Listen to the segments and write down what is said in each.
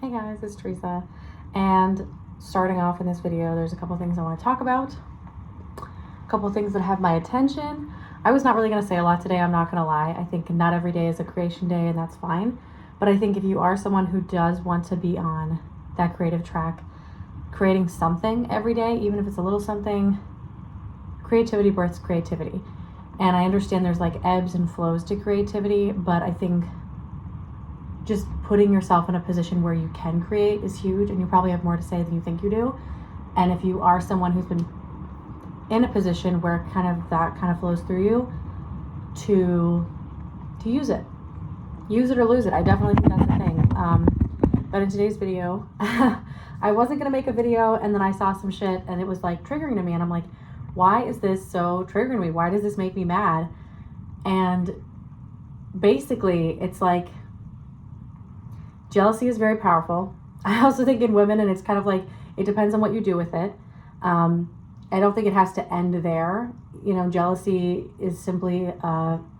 Hey guys, it's Teresa, and starting off in this video, there's a couple things I want to talk about, a couple things that have my attention. I was not really going to say a lot today, I'm not going to lie. I think not every day is a creation day, and that's fine. But I think if you are someone who does want to be on that creative track, creating something every day, even if it's a little something, creativity births creativity. And I understand there's like ebbs and flows to creativity, but I think just putting yourself in a position where you can create is huge, and you probably have more to say than you think you do. And if you are someone who's been in a position where that flows through you, to use it or lose it. I definitely think that's the thing. But in today's video, I wasn't gonna make a video, and then I saw some shit and it was like triggering to me, and I'm like, why is this so triggering me? Why does this make me mad? And basically it's like, jealousy is very powerful. I also think in women, and it's kind of like, it depends on what you do with it. I don't think it has to end there. You know, jealousy is simply,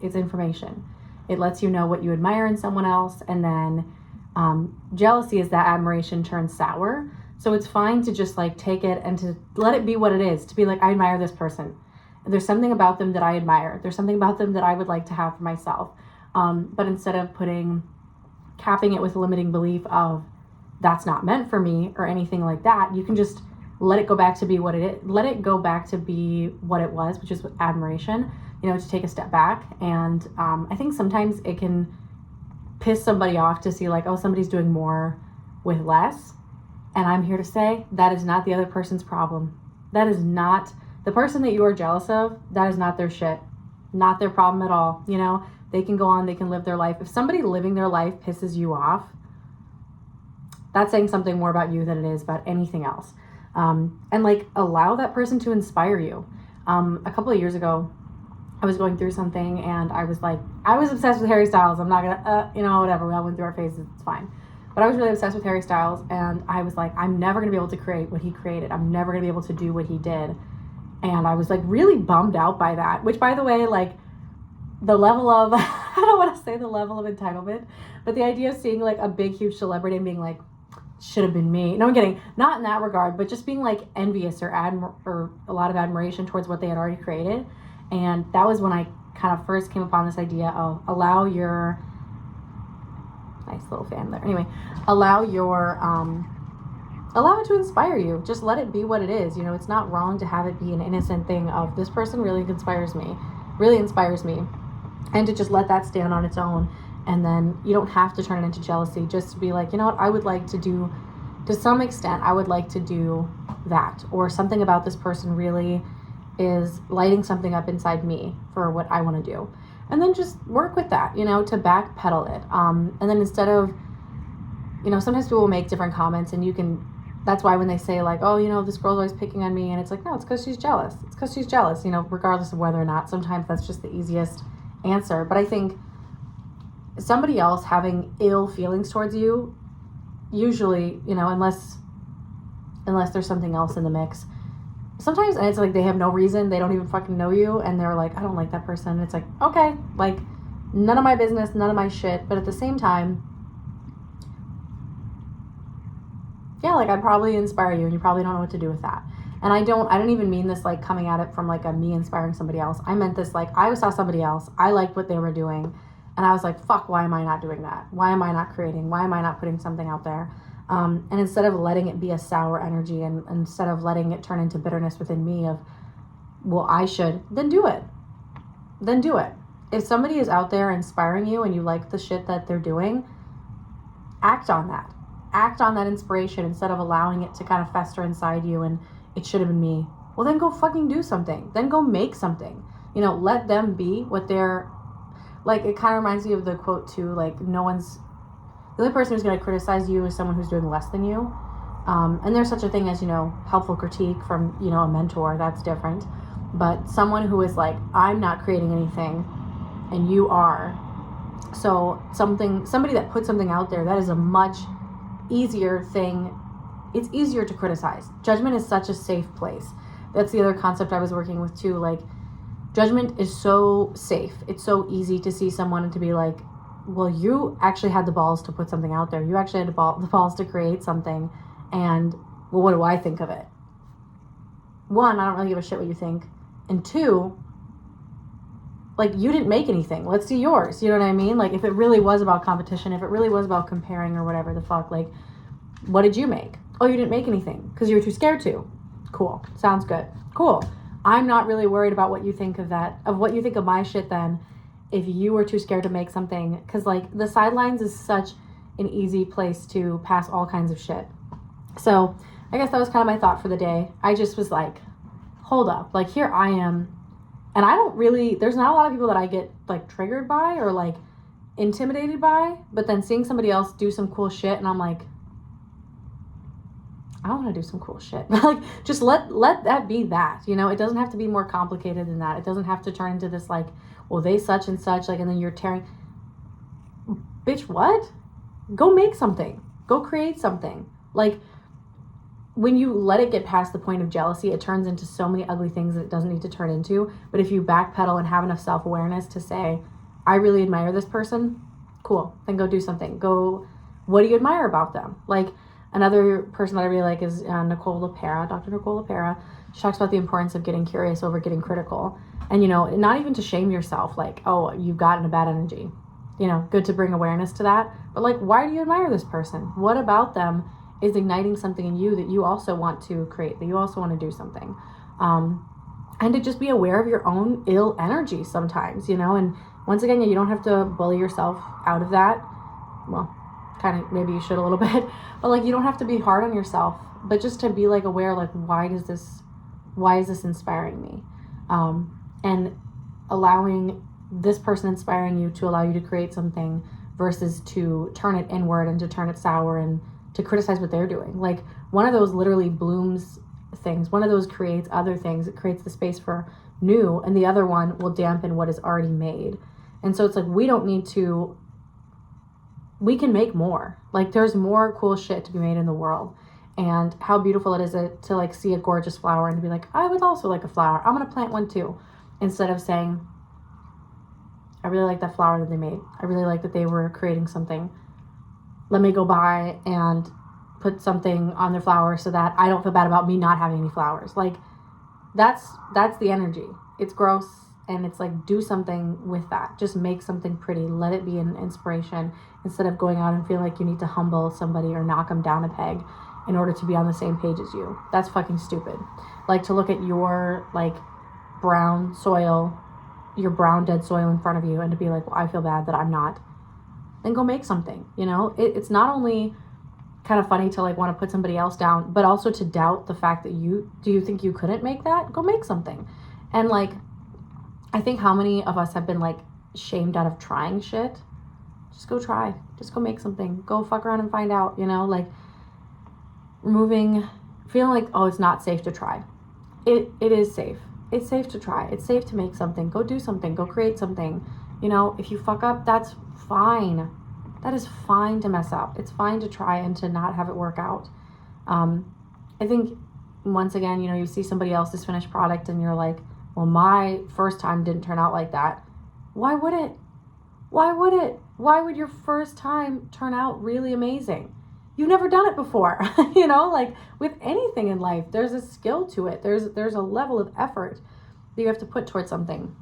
it's information. It lets you know what you admire in someone else. And then jealousy is that admiration turns sour. So it's fine to just like take it and to let it be what it is. To be like, I admire this person. There's something about them that I admire. There's something about them that I would like to have for myself. But instead of capping it with a limiting belief of that's not meant for me or anything like that, you can just let it go back to be what it is. Let it go back to be what it was, which is admiration, you know, to take a step back. And I think sometimes it can piss somebody off to see like, oh, somebody's doing more with less. And I'm here to say that is not the other person's problem. That is not the person that you are jealous of. That is not their shit, not their problem at all. You know, they can go on, they can live their life. If somebody living their life pisses you off, that's saying something more about you than it is about anything else. And like, allow that person to inspire you. A couple of years ago, I was going through something, and I was obsessed with Harry Styles. I'm not gonna, whatever. We all went through our phases. It's fine. But I was really obsessed with Harry Styles, and I was like, I'm never gonna be able to create what he created. I'm never gonna be able to do what he did. And I was like really bummed out by that, which, by the way, like, the level of, I don't want to say the level of entitlement, but the idea of seeing like a big, huge celebrity and being like, should have been me. No, I'm kidding. Not in that regard, but just being like envious or a lot of admiration towards what they had already created. And that was when I kind of first came upon this idea of allow your, nice little fan there. Anyway, allow it to inspire you. Just let it be what it is. You know, it's not wrong to have it be an innocent thing of, this person really inspires me. And to just let that stand on its own. And then you don't have to turn it into jealousy. Just to be like, you know what, I would like to do, to some extent, I would like to do that. Or something about this person really is lighting something up inside me for what I want to do. And then just work with that, you know, to backpedal it. And then instead of, you know, sometimes people will make different comments, and you can, that's why when they say like, oh, you know, this girl's always picking on me, and it's like, no, it's because she's jealous. It's because she's jealous, you know, regardless of whether or not. Sometimes that's just the easiest answer. But I think somebody else having ill feelings towards you, usually, you know, unless there's something else in the mix, sometimes, and it's like they have no reason, they don't even fucking know you, and they're like, I don't like that person. And it's like, okay, like, none of my business, none of my shit. But at the same time, yeah, like, I'd probably inspire you, and you probably don't know what to do with that. And I don't even mean this like coming at it from like a me inspiring somebody else. I meant this like, I saw somebody else, I liked what they were doing, and I was like, fuck, why am I not doing that? Why am I not creating? Why am I not putting something out there? And instead of letting it be a sour energy, and instead of letting it turn into bitterness within me of, well, I should, then do it. Then do it. If somebody is out there inspiring you and you like the shit that they're doing, act on that. Act on that inspiration instead of allowing it to kind of fester inside you and it should have been me. Well, then go fucking do something. Then go make something. You know, let them be what they're, like, it kind of reminds me of the quote too, like, the only person who's going to criticize you is someone who's doing less than you. And there's such a thing as, you know, helpful critique from, you know, a mentor. That's different. But someone who is like, I'm not creating anything and you are. So somebody that puts something out there, that is a much easier thing. It's easier to criticize. Judgment is such a safe place. That's the other concept I was working with too. Like, judgment is so safe. It's so easy to see someone and to be like, well, you actually had the balls to put something out there. You actually had the balls to create something. And, well, what do I think of it? One, I don't really give a shit what you think. And two, like, you didn't make anything. Let's see yours. You know what I mean? Like, if it really was about competition, if it really was about comparing or whatever the fuck, like, what did you make? Oh, you didn't make anything because you were too scared to. Cool. Sounds good. Cool. I'm not really worried about what you think of that, of what you think of my shit then, if you were too scared to make something. Because, like, the sidelines is such an easy place to pass all kinds of shit. So I guess that was kind of my thought for the day. I just was like, hold up. Like, here I am. And I don't really, there's not a lot of people that I get, like, triggered by or, like, intimidated by. But then seeing somebody else do some cool shit, and I'm like, I want to do some cool shit. Like, just let that be that, you know? It doesn't have to be more complicated than that. It doesn't have to turn into this, like, well, they such and such, like, and then you're tearing. Bitch, what? Go make something. Go create something. Like, when you let it get past the point of jealousy, it turns into so many ugly things that it doesn't need to turn into. But if you backpedal and have enough self-awareness to say, I really admire this person, cool, then go do something. Go, what do you admire about them? Like, another person that I really like is Nicole LePera, Dr. Nicole LePera. She talks about the importance of getting curious over getting critical. And, you know, not even to shame yourself, like, oh, you've gotten a bad energy. You know, good to bring awareness to that. But, like, why do you admire this person? What about them is igniting something in you that you also want to create, that you also want to do something? And to just be aware of your own ill energy sometimes, you know? And once again, you don't have to bully yourself out of that. Well, kind of, maybe you should a little bit. But, like, you don't have to be hard on yourself. But just to be, like, aware, like, why is this inspiring me? And allowing this person inspiring you to allow you to create something versus to turn it inward and to turn it sour and to criticize what they're doing. Like, one of those literally blooms things. One of those creates other things. It creates the space for new, and the other one will dampen what is already made. And so it's like, we can make more. Like, there's more cool shit to be made in the world. And how beautiful it is to like see a gorgeous flower and to be like, I would also like a flower. I'm going to plant one too. Instead of saying, I really like that flower that they made. I really like that they were creating something. Let me go buy and put something on their flower so that I don't feel bad about me not having any flowers. Like, that's the energy. It's gross, and it's like, do something with that. Just make something pretty. Let it be an inspiration instead of going out and feeling like you need to humble somebody or knock them down a peg in order to be on the same page as you. That's fucking stupid. Like, to look at your, like, brown soil, your brown dead soil in front of you, and to be like, well, I feel bad that I'm not. Then go make something, you know? It's not only kind of funny to, like, want to put somebody else down, but also to doubt the fact that do you think you couldn't make that? Go make something. And, like, I think how many of us have been, like, shamed out of trying shit? Just go try. Just go make something. Go fuck around and find out, you know? Like, feeling like, oh, it's not safe to try. It is safe. It's safe to try. It's safe to make something. Go do something. Go create something. You know, if you fuck up, that's fine. That is fine to mess up. It's fine to try and to not have it work out. I think, once again, you know, you see somebody else's finished product and you're like, well, my first time didn't turn out like that. Why would it? Why would it? Why would your first time turn out really amazing? You've never done it before. You know, like, with anything in life, there's a skill to it. There's a level of effort that you have to put towards something.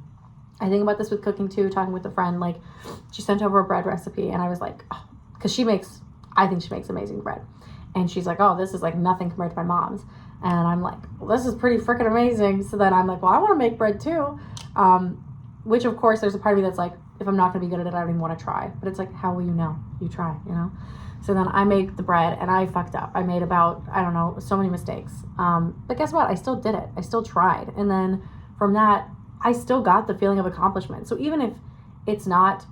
I think about this with cooking too, talking with a friend. Like, she sent over a bread recipe, and I was like, oh, because I think she makes amazing bread. And she's like, oh, this is like nothing compared to my mom's. And I'm like, well, this is pretty freaking amazing. So then I'm like, well, I want to make bread too. Which, of course, there's a part of me that's like, if I'm not going to be good at it, I don't even want to try. But it's like, how will you know? You try, you know? So then I make the bread, and I fucked up. I made about, I don't know, so many mistakes. But guess what? I still did it. I still tried. And then from that, I still got the feeling of accomplishment. So even if it's not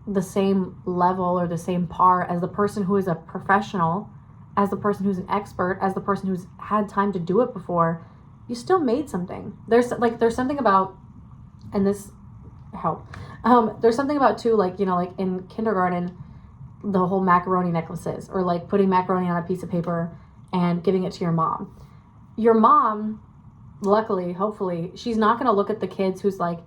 the same level or the same par as the person who is a professional, as the person who's an expert, as the person who's had time to do it before, you still made something. There's something about, and this help. There's something about too, like, you know, like in kindergarten, the whole macaroni necklaces, or like putting macaroni on a piece of paper and giving it to your mom. Your mom, luckily, hopefully, she's not going to look at the kids who's like,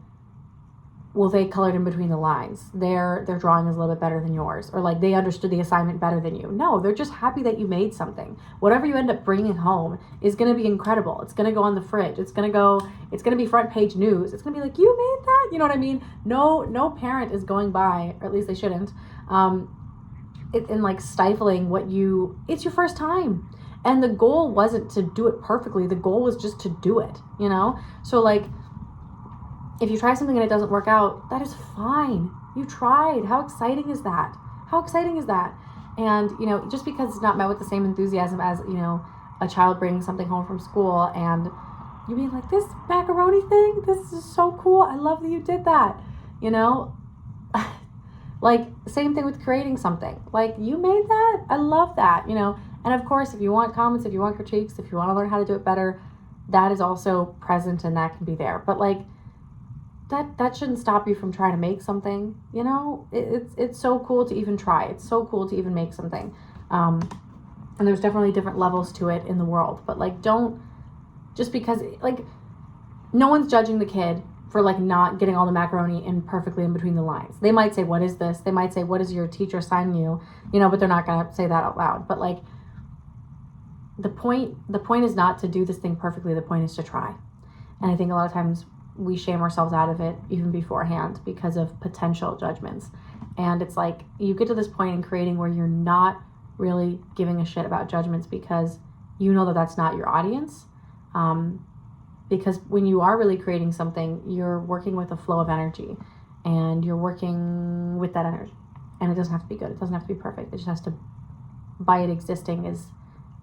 well, they colored in between the lines. Their drawing is a little bit better than yours, or like they understood the assignment better than you. No, they're just happy that you made something. Whatever you end up bringing home is going to be incredible. It's going to go on the fridge. It's going to be front page news. It's going to be like, you made that? You know what I mean? No parent is going by, or at least they shouldn't, and like stifling it's your first time. And the goal wasn't to do it perfectly. The goal was just to do it, you know? So like, if you try something and it doesn't work out, that is fine. You tried. How exciting is that? How exciting is that? And, you know, just because it's not met with the same enthusiasm as, you know, a child bringing something home from school and you being like, this macaroni thing, this is so cool. I love that you did that. You know, like same thing with creating something. Like, you made that? I love that, you know. And of course, if you want comments, if you want critiques, if you want to learn how to do it better, that is also present and that can be there. But like, that shouldn't stop you from trying to make something, you know. It's so cool to even try. It's so cool to even make something. And there's definitely different levels to it in the world, but like, don't, just because, like, no one's judging the kid for like not getting all the macaroni in perfectly in between the lines. They might say, what is this? They might say, what is your teacher assigning you? You know, but they're not going to say that out loud. But like, the point is not to do this thing perfectly. The point is to try. And I think a lot of times we shame ourselves out of it even beforehand because of potential judgments. And it's like, you get to this point in creating where you're not really giving a shit about judgments because you know that that's not your audience. Because when you are really creating something, you're working with a flow of energy and you're working with that energy. And it doesn't have to be good. It doesn't have to be perfect. It just has to, by it existing, is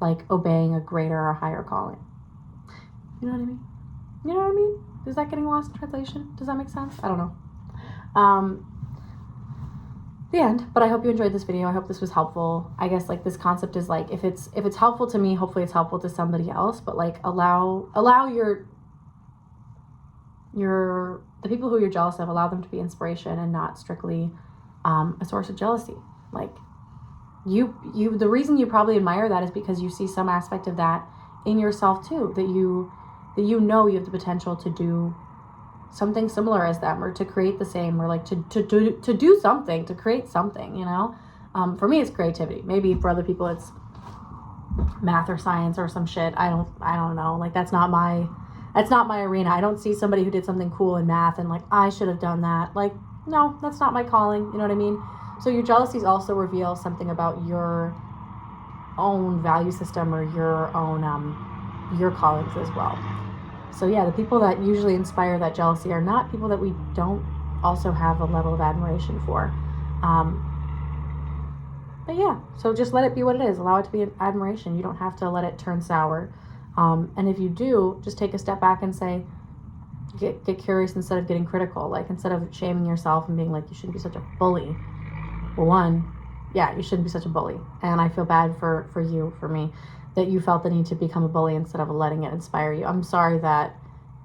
like obeying a greater or higher calling. You know what I mean? You know what I mean? Is that getting lost in translation? Does that make sense? I don't know. The end. But I hope you enjoyed this video. I hope this was helpful. I guess like this concept is like, if it's helpful to me, hopefully it's helpful to somebody else. But like, allow the people who you're jealous of, allow them to be inspiration and not strictly a source of jealousy. Like, the reason you probably admire that is because you see some aspect of that in yourself too, that you know you have the potential to do something similar as them, or to create the same, or like to do something, to create something, you know. For me, it's creativity. Maybe for other people it's math or science or some shit. I don't know. Like, that's not my arena. I don't see somebody who did something cool in math and like, I should have done that. Like, no, that's not my calling. You know what I mean? So your jealousies also reveal something about your own value system or your own your callings as well. So yeah, the people that usually inspire that jealousy are not people that we don't also have a level of admiration for. But yeah, so just let it be what it is. Allow it to be an admiration. You don't have to let it turn sour. And if you do, just take a step back and say, get curious instead of getting critical. Like, instead of shaming yourself and being like, you shouldn't be such a bully. Well, one, yeah, you shouldn't be such a bully. And I feel bad for me, that you felt the need to become a bully instead of letting it inspire you. I'm sorry that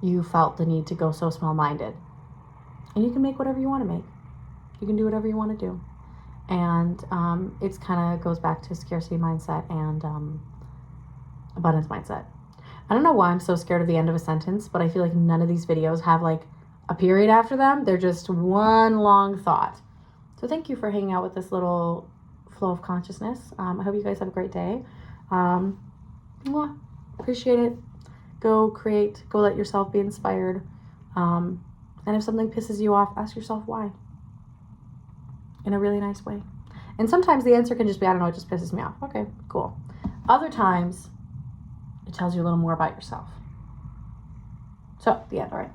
you felt the need to go so small-minded. And you can make whatever you want to make. You can do whatever you want to do. And it's kind of goes back to scarcity mindset and abundance mindset. I don't know why I'm so scared of the end of a sentence, but I feel like none of these videos have like a period after them. They're just one long thought. So thank you for hanging out with this little flow of consciousness. I hope you guys have a great day. Appreciate it. Go create, go let yourself be inspired. And if something pisses you off, ask yourself why, in a really nice way. And sometimes the answer can just be, I don't know, it just pisses me off. Okay, cool. Other times it tells you a little more about yourself. So the end. All right.